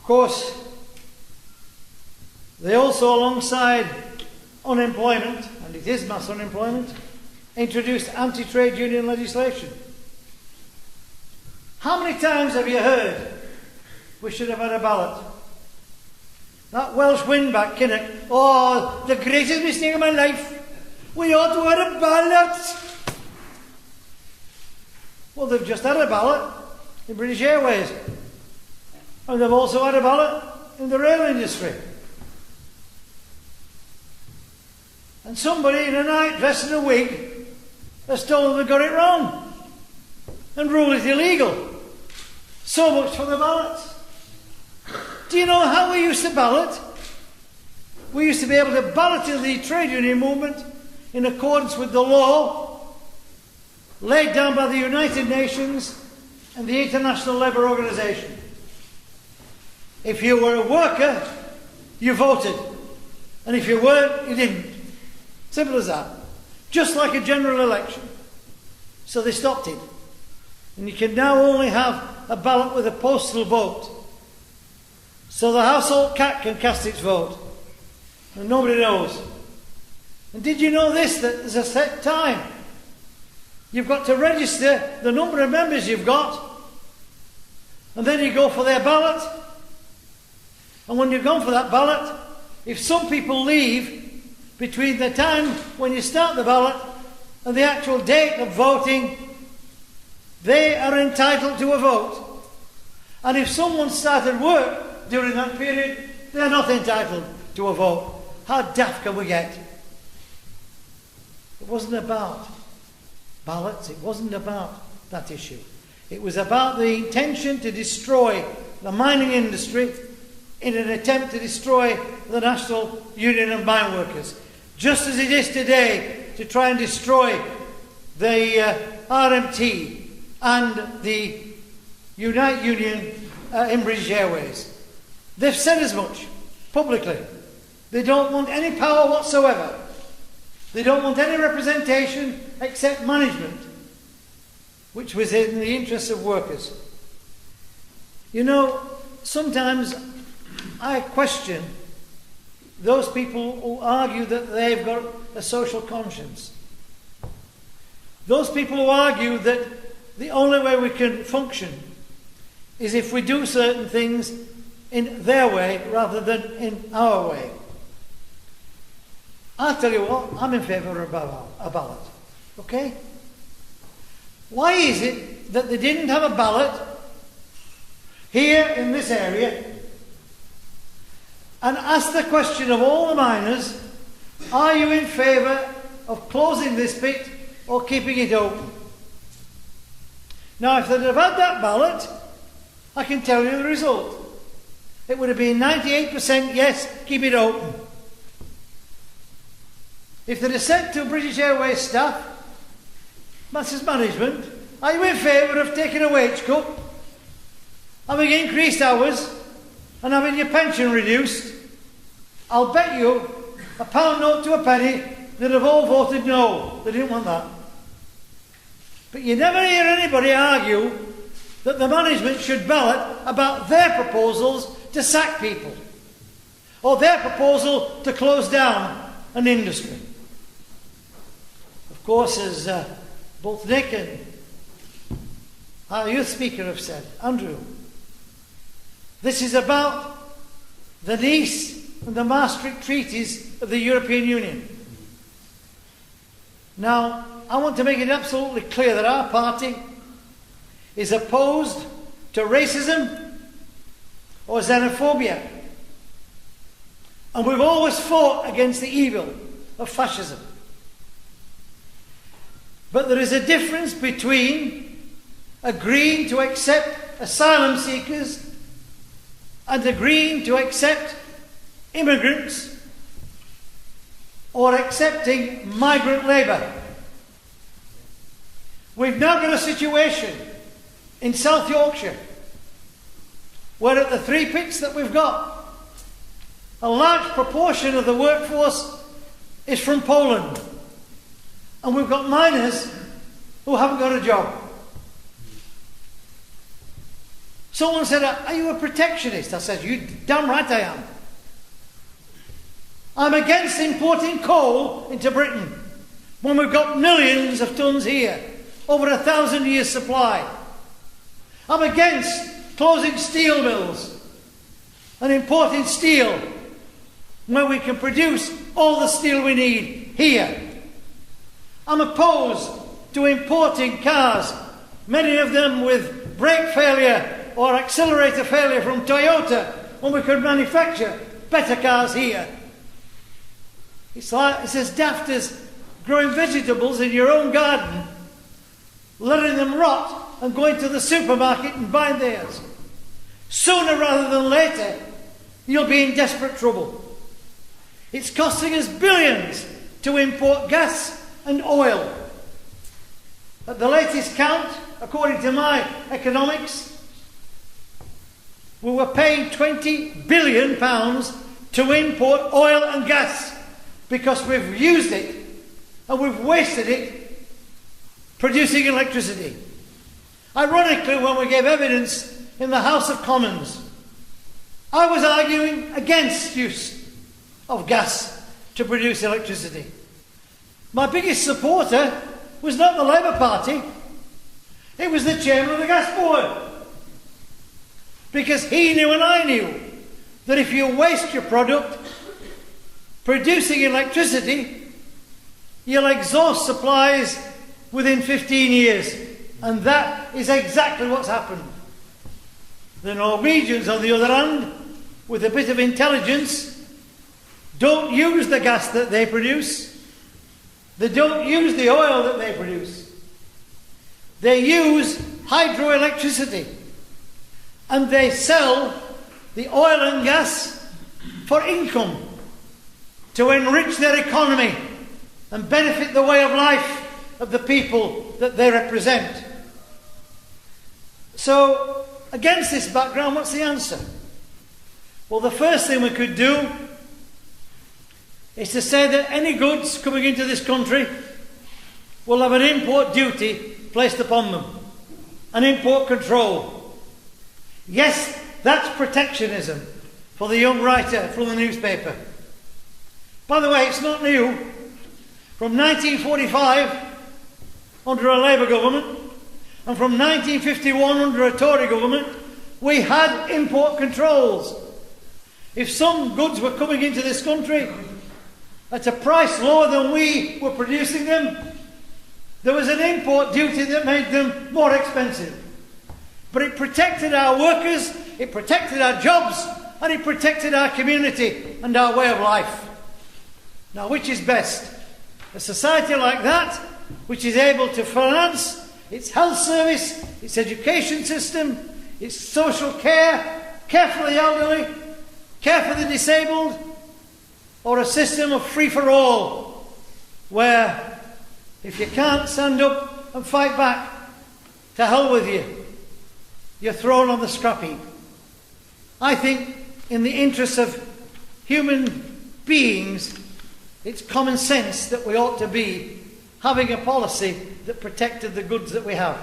course, they also, alongside unemployment, and it is mass unemployment, introduced anti-trade union legislation. How many times have you heard we should have had a ballot? That Welsh windback, Kinnock, oh, the greatest mistake of my life. We ought to have a ballot. Well, they've just had a ballot in British Airways. And they've also had a ballot in the rail industry. And somebody in a night dressed in a wig has told them they got it wrong and ruled it illegal. So much for the ballots. Do you know how we used to ballot? We used to be able to ballot in the trade union movement in accordance with the law laid down by the United Nations and the International Labour Organization. If you were a worker, you voted. And if you weren't, you didn't. Simple as that. Just like a general election. So they stopped it. And you can now only have a ballot with a postal vote. So the household cat can cast its vote. And nobody knows. And did you know this, that there's a set time? You've got to register the number of members you've got. And then you go for their ballot. And when you've gone for that ballot, if some people leave between the time when you start the ballot and the actual date of voting, they are entitled to a vote. And if someone started work during that period, they're not entitled to a vote. How daft can we get? It wasn't about ballots, it wasn't about that issue. It was about the intention to destroy the mining industry in an attempt to destroy the National Union of Mine Workers. Just as it is today to try and destroy the RMT and the Unite Union in British Airways. They've said as much publicly. They don't want any power whatsoever. They don't want any representation except management, which was in the interests of workers. You know, sometimes I question those people who argue that they've got a social conscience. Those people who argue that the only way we can function is if we do certain things in their way rather than in our way. I'll tell you what, I'm in favour of a ballot. Okay? Why is it that they didn't have a ballot here in this area and ask the question of all the miners, are you in favour of closing this pit or keeping it open? Now, if they'd have had that ballot, I can tell you the result. It would have been 98% yes, keep it open. If they'd have said to British Airways staff, Masters Management, are you in favour of taking a wage cut, having increased hours, and having your pension reduced? I'll bet you a pound note to a penny they'd have all voted no. They didn't want that. But you never hear anybody argue that the management should ballot about their proposals to sack people or their proposal to close down an industry. Of course, as both Nick and our youth speaker have said, Andrew, this is about the Nice and the Maastricht treaties of the European Union. Now, I want to make it absolutely clear that our party is opposed to racism or xenophobia. And we've always fought against the evil of fascism. But there is a difference between agreeing to accept asylum seekers and agreeing to accept immigrants or accepting migrant labour. We've now got a situation in South Yorkshire where at the 3 pits that we've got, a large proportion of the workforce is from Poland. And we've got miners who haven't got a job. Someone said, "Are you a protectionist?" I said, "You damn right I am. I'm against importing coal into Britain when we've got millions of tons here, over 1,000 years supply. I'm against closing steel mills and importing steel when we can produce all the steel we need here. I'm opposed to importing cars, many of them with brake failure or accelerator failure from Toyota, when we could manufacture better cars here. It's as daft as growing vegetables in your own garden, letting them rot and going to the supermarket and buying theirs. Sooner rather than later, you'll be in desperate trouble. It's costing us billions to import gas and oil. At the latest count, according to my economics, we were paying £20 billion to import oil and gas because we've used it and we've wasted it producing electricity. Ironically, when we gave evidence in the House of Commons, I was arguing against use of gas to produce electricity. My biggest supporter was not the Labour Party, it was the chairman of the gas board. Because he knew and I knew that if you waste your product producing electricity, you'll exhaust supplies within 15 years. And that is exactly what's happened. The Norwegians, on the other hand, with a bit of intelligence, don't use the gas that they produce. They don't use the oil that they produce. They use hydroelectricity. And they sell the oil and gas for income, to enrich their economy and benefit the way of life of the people that they represent. So, against this background, what's the answer? Well, the first thing we could do is to say that any goods coming into this country will have an import duty placed upon them, an import control. Yes, that's protectionism for the young writer from the newspaper. By the way, it's not new. From 1945, under a Labour government, and from 1951 under a Tory government, we had import controls. If some goods were coming into this country at a price lower than we were producing them, there was an import duty that made them more expensive. But it protected our workers, it protected our jobs, and it protected our community and our way of life. Now, which is best? A society like that, which is able to finance its health service, its education system, its social care, care for the elderly, care for the disabled, or a system of free-for-all, where if you can't stand up and fight back, to hell with you, you're thrown on the scrap heap. I think in the interests of human beings, it's common sense that we ought to be having a policy that protected the goods that we have.